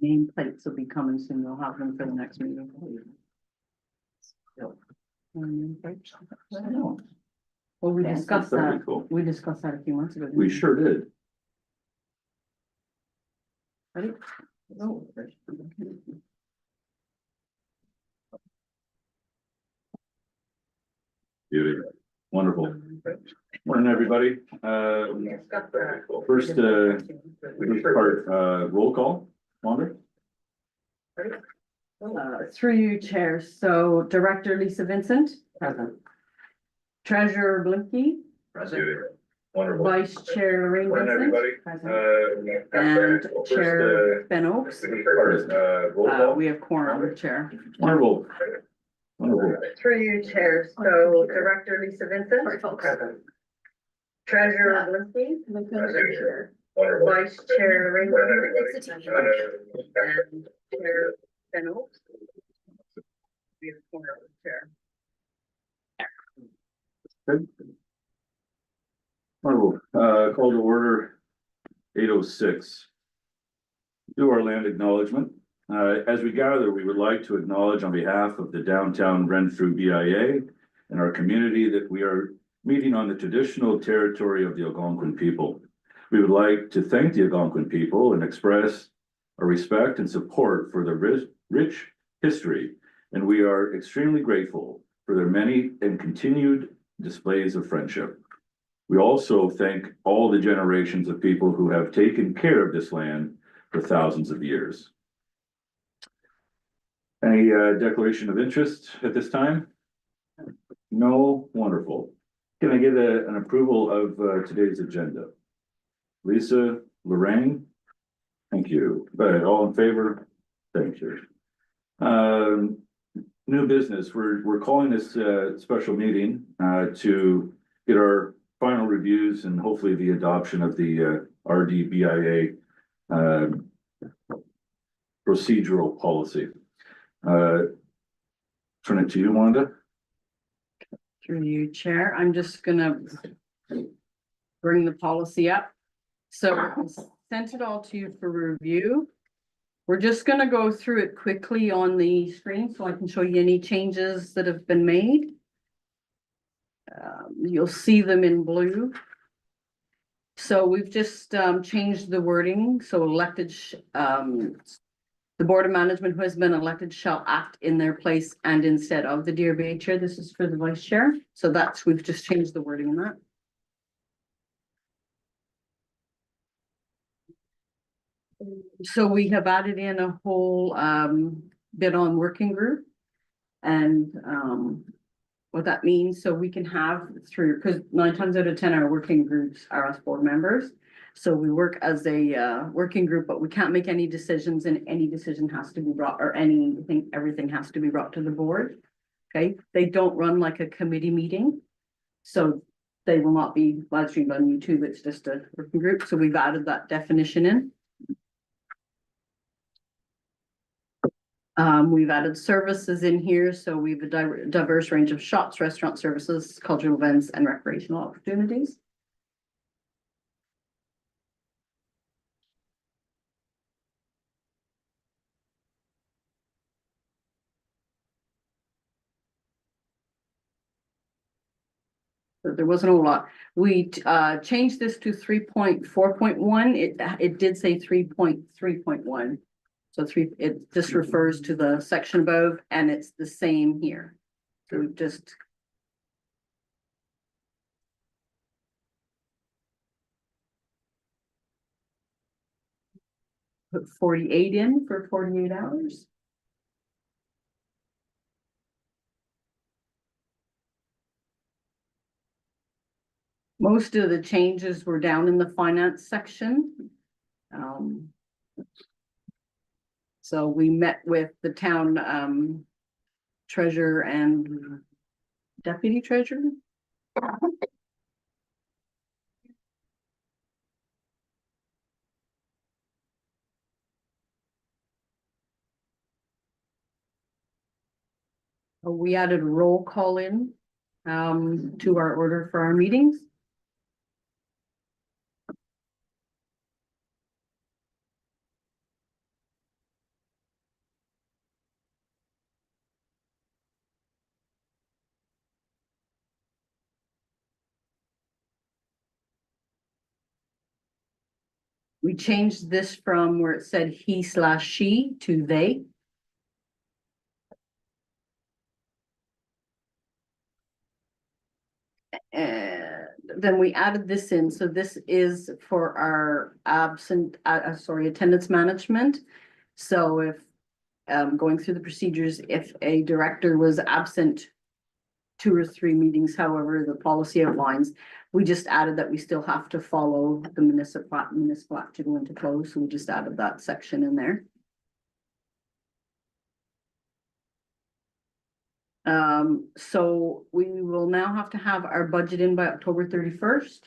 Nameplates will be coming soon. We'll have them for the next meeting. Well, we discussed That'd that. be cool. We discussed that a few months ago. didn't We sure did. Right? Oh. Beauty. Wonderful. Morning, everybody. First part, roll call. Wanda? Through you, Chair. So Director Lisa Vincent. Present. Treasurer Blinky. Present. Wonderful. Vice Chair Lorraine Morning, Vincent. everybody. Present. And Chair Ben Oaks. Roll call. We have quorum, Chair. Wonderful. Wonderful. Through you, Chair. So Director Lisa Vincent. Present. Treasurer Blinky. Wonderful. Vice Chair Lorraine Morning, Vincent. everybody. And Chair Ben Oaks. We have quorum, Chair. Good. Wonderful. Call to order 8:06. Do our land acknowledgement. As we gather, we would like to acknowledge on behalf of the downtown Renfrew BIA and our community that we are meeting on the traditional territory of the Algonquin people. We would like to thank the Algonquin people and express our respect and support for their rich history, and we are extremely grateful for their many and continued displays of friendship. We also thank all the generations of people who have taken care of this land for thousands of years. Any declaration of interest at this time? No? Wonderful. Can I get an approval of today's agenda? Lisa, Lorraine? Thank you. All in favor? Thank you. New business. We're calling this special meeting to get our final reviews and hopefully the adoption of the RDBIA procedural policy. Turn it to you, Wanda. Through you, Chair. I'm just gonna bring the policy up. So I sent it all to you for review. We're just gonna go through it quickly on the screen so I can show you any changes that have been made. You'll see them in blue. So we've just changed the wording. So elected, the Board of Management who has been elected shall act in their place and instead of the DRBA chair. This is for the vice chair. So we've just changed the wording in that. So we have added in a whole bit on working group and what that means. So we can have through, because 9 times out of 10 our working groups are us board members. So we work as a working group, but we can't make any decisions and any decision has to be brought or everything has to be brought to the board. Okay, they don't run like a committee meeting. So they will not be live streamed on YouTube. It's just a working group. So we've added that definition in. We've added services in here. So we have a diverse range of shops, restaurant services, cultural events, and recreational opportunities. There wasn't a whole lot. We changed this to 3.4.1. It did say 3.3.1. So it just refers to the section above and it's the same here. So we've just put 48 in for 48 hours. Most of the changes were down in the finance section. So we met with the town treasurer and deputy treasurer. We added a roll call in to our order for our meetings. We changed this from where it said he/she to they. And then we added this in, so this is for our attendance management. So if, going through the procedures, if a director was absent 2 or 3 meetings, however the policy outlines, we just added that we still have to follow the municipal act to go into close, so we just added that section in there. So we will now have to have our budget in by October 31st.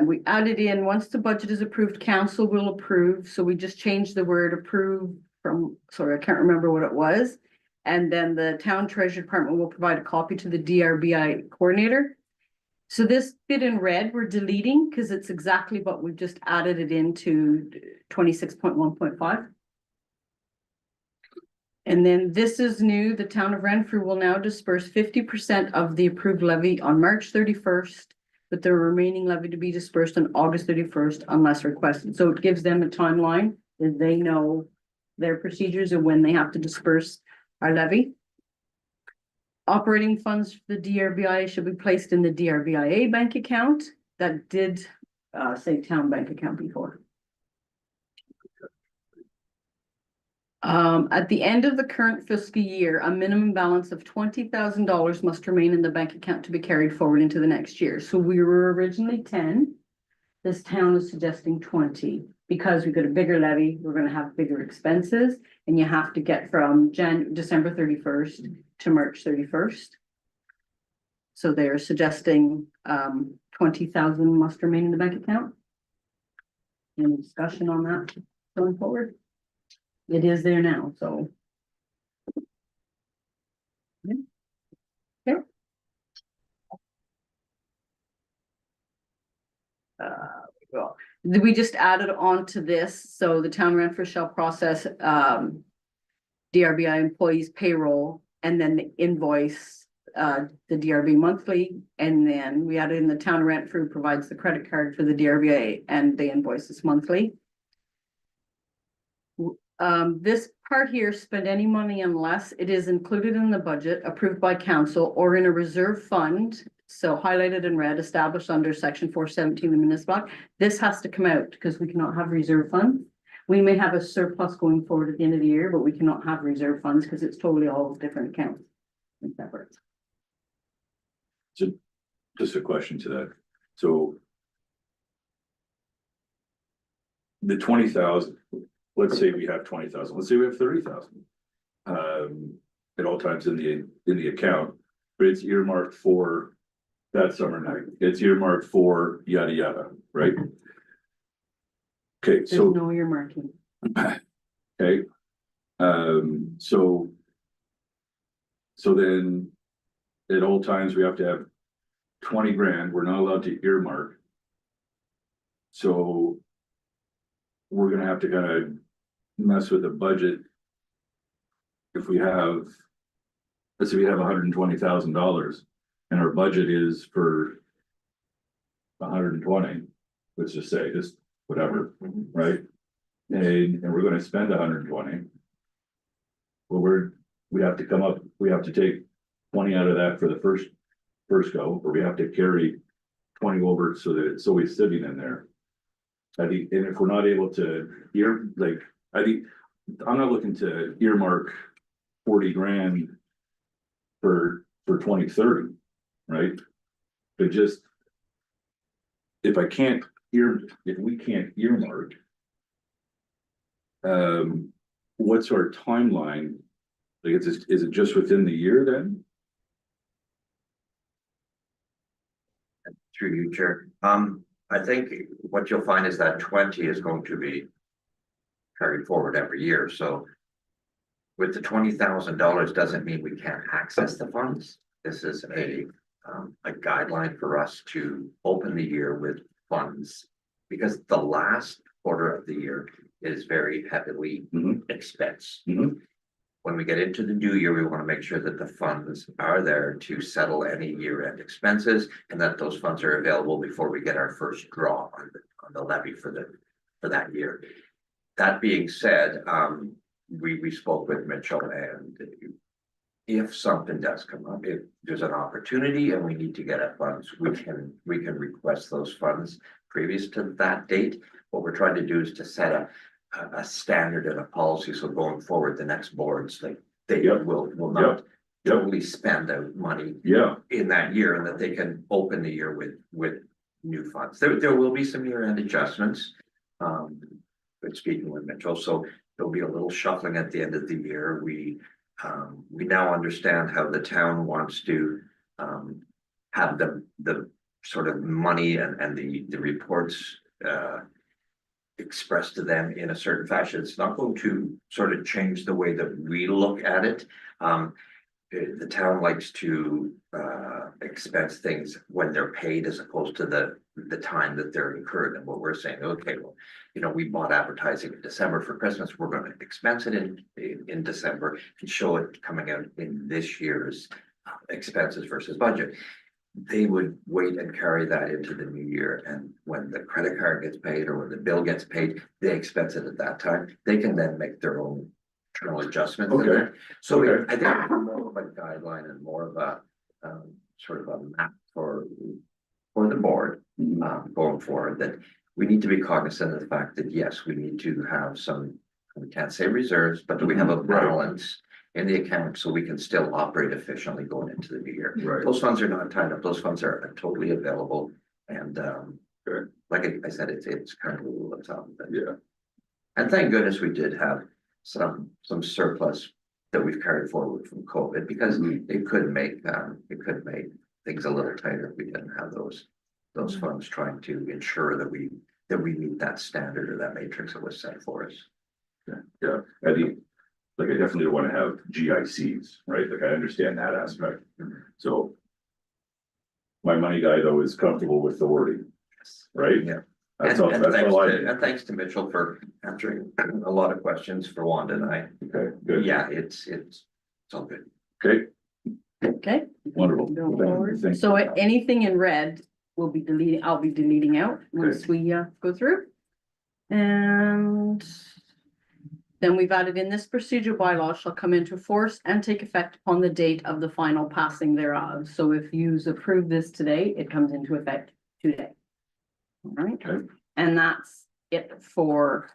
We added in, once the budget is approved, council will approve, so we just changed the word approve from, sorry, I can't remember what it was. And then the town treasurer department will provide a copy to the DRBI coordinator. So this bit in red, we're deleting because it's exactly what we've just added it into 26.1.5. And then this is new, the town of Renfrew will now disperse 50% of the approved levy on March 31st, with the remaining levy to be dispersed on August 31st unless requested. So it gives them a timeline that they know their procedures and when they have to disperse our levy. Operating funds for the DRBIA should be placed in the DRBIA bank account. That did say town bank account before. At the end of the current fiscal year, a minimum balance of $20,000 must remain in the bank account to be carried forward into the next year. So we were originally 10. This town is suggesting 20 because we got a bigger levy. We're going to have bigger expenses, and you have to get from December 31st to March 31st. So they're suggesting 20,000 must remain in the bank account. Any discussion on that going forward? It is there now, so. Okay. Well, we just added on to this, so the town Renfrew shall process DRBI employees payroll and then the invoice the DRB monthly, and then we added in the town Renfrew provides the credit card for the DRBA and they invoice us monthly. This part here, spend any money unless it is included in the budget approved by council or in a reserve fund. So highlighted in red, established under section 417 of the municipal act. This has to come out because we cannot have reserve funds. We may have a surplus going forward at the end of the year, but we cannot have reserve funds because it's totally all different accounts and separate. So just a question to that. So the 20,000, let's say we have 20,000, let's say we have 30,000 at all times in the account, but it's earmarked for that summer night. It's earmarked for yada yada, right? Okay, There's so no earmarking. okay, so then at all times we have to have 20 grand. We're not allowed to earmark. So we're gonna have to kind of mess with the budget. If we have, let's say we have $120,000 and our budget is for 120, let's just say, just whatever, right? And we're gonna spend 120. Well, we have to take 20 out of that for the first go, or we have to carry 20 over so that it's always sitting in there. I think, and if we're not able to I think I'm not looking to earmark 40 grand for 2030, right? But just if we can't earmark, what's our timeline? Like, is it just within the year then? Through you, Chair. I think what you'll find is that 20 is going to be carried forward every year. So with the $20,000 doesn't mean we can't access the funds. This is a guideline for us to open the year with funds, because the last quarter of the year is very heavily expense. when we get into the new year, we want to make sure that the funds are there to settle any year-end expenses and that those funds are available before we get our first draw on the levy for that year. That being said, we spoke with Mitchell, and if something does come up, if there's an opportunity and we need to get at funds, we can request those funds previous to that date. What we're trying to do is to set a standard and a policy, so going forward, the next boards, they Yep. will not Yep. totally spend out money Yeah, in that year, and that they can open the year with new funds. There will be some year-end adjustments. But speaking with Mitchell, so there'll be a little shuffling at the end of the year. We now understand how the town wants to have the sort of money and the reports expressed to them in a certain fashion. It's not going to sort of change the way that we look at it. The town likes to expense things when they're paid as opposed to the time that they're incurred. And what we're saying, okay, well, we bought advertising in December for Christmas. We're going to expense it in December and show it coming out in this year's expenses versus budget. They would wait and carry that into the new year. And when the credit card gets paid or when the bill gets paid, they expense it at that time. They can then make their own internal adjustments. Okay. So Okay. I think it's more of a guideline and more of a sort of a map for the board going forward, that we need to be cognizant of the fact that, yes, we need to have some, we can't say reserves, but we have a balance in the account so we can still operate efficiently going into the new year. right. Those funds are not tied up. Those funds are totally available. And Sure. like I said, it's kind of a rule of thumb. Yeah, And thank goodness we did have some surplus that we've carried forward from COVID, because it could make things a little tighter if we didn't have those funds trying to ensure that we meet that standard or that matrix that was set for us. yeah. I think, like, I definitely want to have GICs, right? Like, I understand that aspect. So my money guy, though, is comfortable with the wording, right? Yeah. That's all, And that's all I need. and thanks to Mitchell for answering a lot of questions for Wanda and I. Okay, good. Yeah, it's all good. Okay, Okay. wonderful. Go forward. Thank So you. anything in red will be deleting, I'll be deleting out once we go through. And then we've added in, this procedural bylaw shall come into force and take effect upon the date of the final passing thereof. So if you approve this today, it comes into effect today. All right, Okay. and that's it for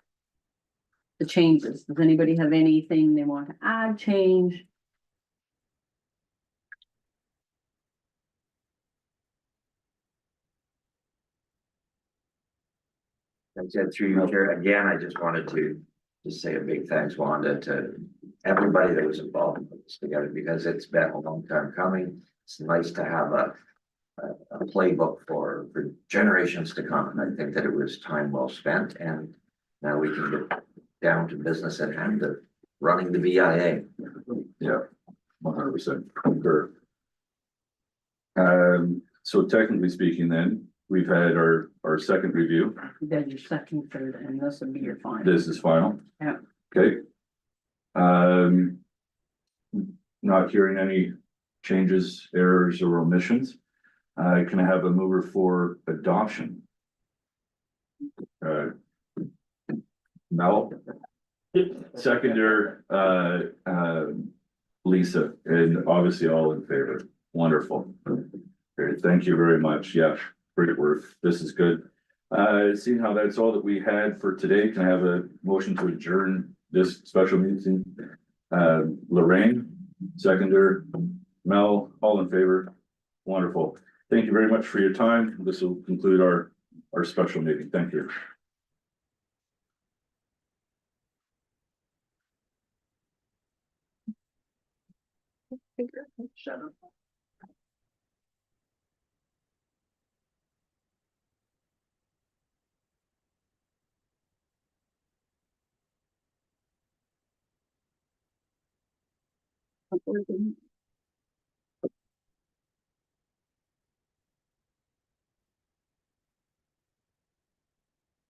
the changes. Does anybody have anything they want to add, change? I said through you, Chair, again, I just wanted to just say a big thanks, Wanda, to everybody that was involved in this together, because it's been a long time coming. It's nice to have a playbook for generations to come, and I think that it was time well spent, and now we can get down to business at hand of running the BIA. Yeah, 100% concur. So technically speaking, then we've had our second review. Then your second, third, and this would be your final. This is final. Yeah. Okay. Not hearing any changes, errors, or omissions. Can I have a mover for adoption? Mel? Seconder, Lisa, and obviously all in favor. Wonderful. Great, thank you very much. Yeah, great work. This is good. Seeing how that's all that we had for today, can I have a motion to adjourn this special meeting? Lorraine, seconder, Mel, all in favor. Wonderful. Thank you very much for your time. This will conclude our special meeting. Thank you. Shut up.